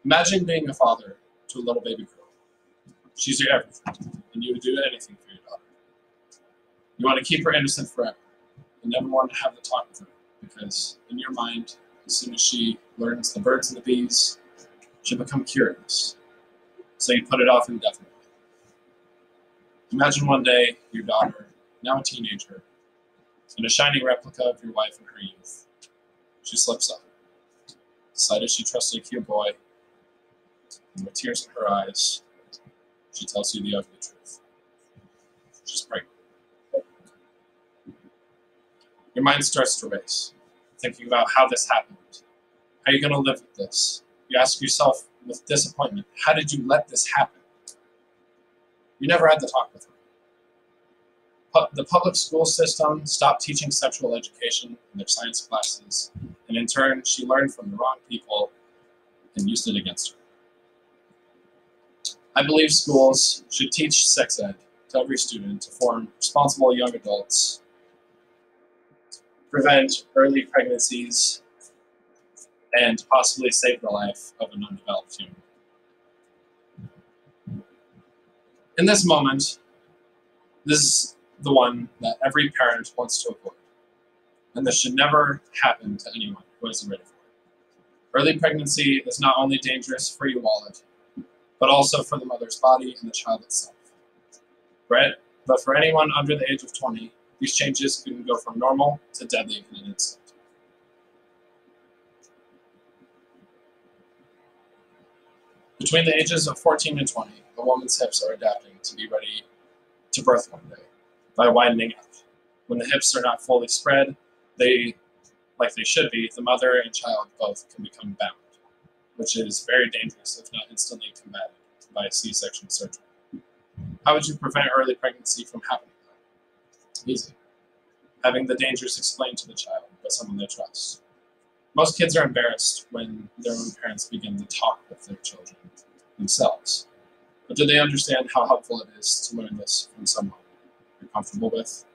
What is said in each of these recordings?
Imagine being a father to a little baby girl. She's your everything, and you would do anything for your daughter. You want to keep her innocent forever. You never want to have to talk with her, because in your mind, as soon as she learns the birds and the bees, she'll become curious. So you put it off indefinitely. Imagine one day your daughter, now a teenager, and a shining replica of your wife in her youth. She slips up. Decided she trusted a cute boy, and with tears in her eyes, she tells you the ugly truth. She's pregnant. Your mind starts to race, thinking about how this happened. How are you going to live with this? You ask yourself with disappointment, how did you let this happen? You never had to talk with her. The public school system stopped teaching sexual education in their science classes, and in turn, she learned from the wrong people and used it against her. I believe schools should teach sex ed to every student to form responsible young adults, prevent early pregnancies, and possibly save the life of an undeveloped human. In this moment, this is the one that every parent wants to avoid, and this should never happen to anyone who isn't ready for it. Early pregnancy is not only dangerous for your wallet, but also for the mother's body and the child itself. But for anyone under the age of 20, these changes can go from normal to deadly in an instant. Between the ages of 14 and 20, a woman's hips are adapting to be ready to birth one day by widening out. When the hips are not fully spread, like they should be, the mother and child both can become bound, which is very dangerous if not instantly combated by a C-section surgery. How would you prevent early pregnancy from happening? Easy. Having the dangers explained to the child by someone they trust. Most kids are embarrassed when their own parents begin to talk with their children themselves. But do they understand how helpful it is to learn this from someone you're comfortable with?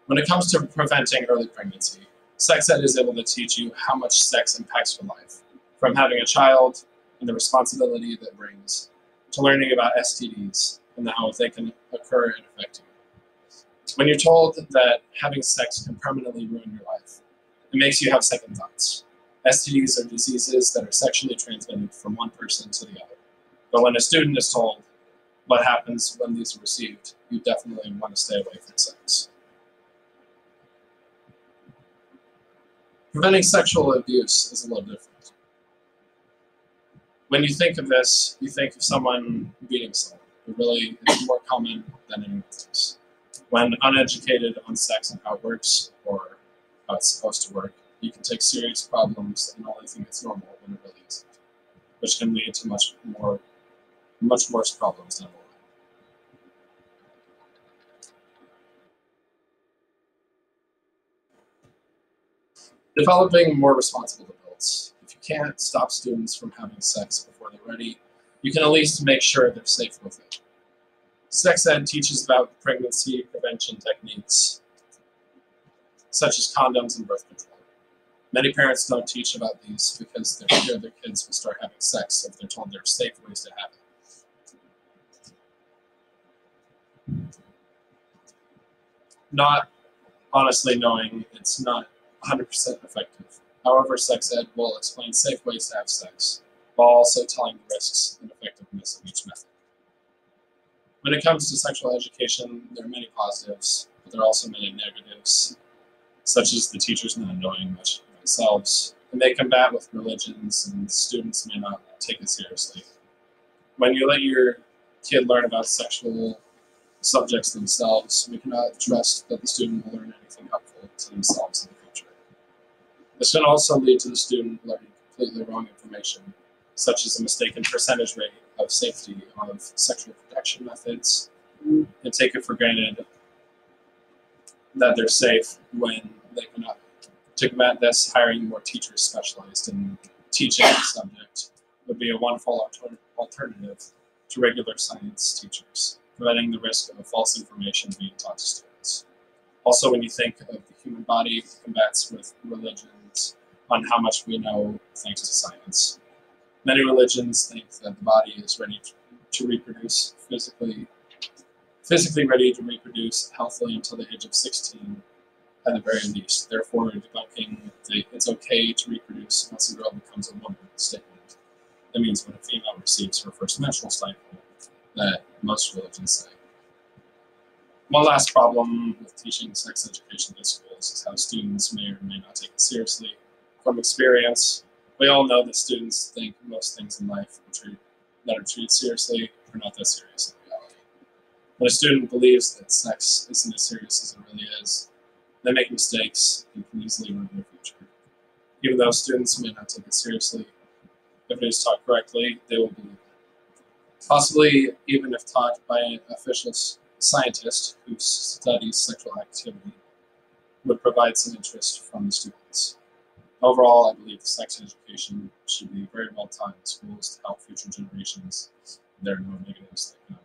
When it comes to preventing early pregnancy, sex ed is able to teach you how much sex impacts your life, from having a child and the responsibility that brings, to learning about STDs and how they can occur and affect you. When you're told that having sex can permanently ruin your life, it makes you have second thoughts. STDs are diseases that are sexually transmitted from one person to the other. But when a student is told what happens when these are received, you definitely want to stay away from sex. Preventing sexual abuse is a little different. When you think of this, you think of someone beating someone, but really it's more common than anything else. When uneducated on sex and how it works, or how it's supposed to work, you can take serious problems and only think it's normal when it really isn't, which can lead to much worse problems down the line. Developing more responsible adults. If you can't stop students from having sex before they're ready, you can at least make sure they're safe with it. Sex ed teaches about pregnancy prevention techniques, such as condoms and birth control. Many parents don't teach about these because they're scared their kids will start having sex if they're told there are safe ways to have it. Not honestly knowing it's not 100% effective. However, sex ed will explain safe ways to have sex, while also telling the risks and effectiveness of each method. When it comes to sexual education, there are many positives, but there are also many negatives, such as the teachers not knowing much themselves, and they combat with religions, and students may not take it seriously. When you let your kid learn about sexual subjects themselves, we cannot trust that the student will learn anything helpful to themselves in the future. This can also lead to the student learning completely wrong information, such as a mistaken percentage rate of safety of sexual protection methods, and take it for granted that they're safe when they cannot. To combat this, hiring more teachers specialized in teaching the subject would be a wonderful alternative to regular science teachers, preventing the risk of false information being taught to students. Also, when you think of the human body combats with religions on how much we know thanks to science. Many religions think that the body is ready to reproduce, physically ready to reproduce healthily until the age of 16 at the very least. Therefore, debunking it's okay to reproduce once a girl becomes a woman statement. That means when a female receives her first menstrual cycle, that most religions say. One last problem with teaching sex education in schools is how students may or may not take it seriously. From experience, we all know that students think most things in life that are treated seriously are not that serious in reality. When a student believes that sex isn't as serious as it really is, they make mistakes and can easily ruin their future. Even though students may not take it seriously, if it is taught correctly, they will believe it. Possibly even if taught by an official scientist who studies sexual activity, would provide some interest from the students. Overall, I believe sex education should be very well taught in schools to help future generations. There are no negatives that can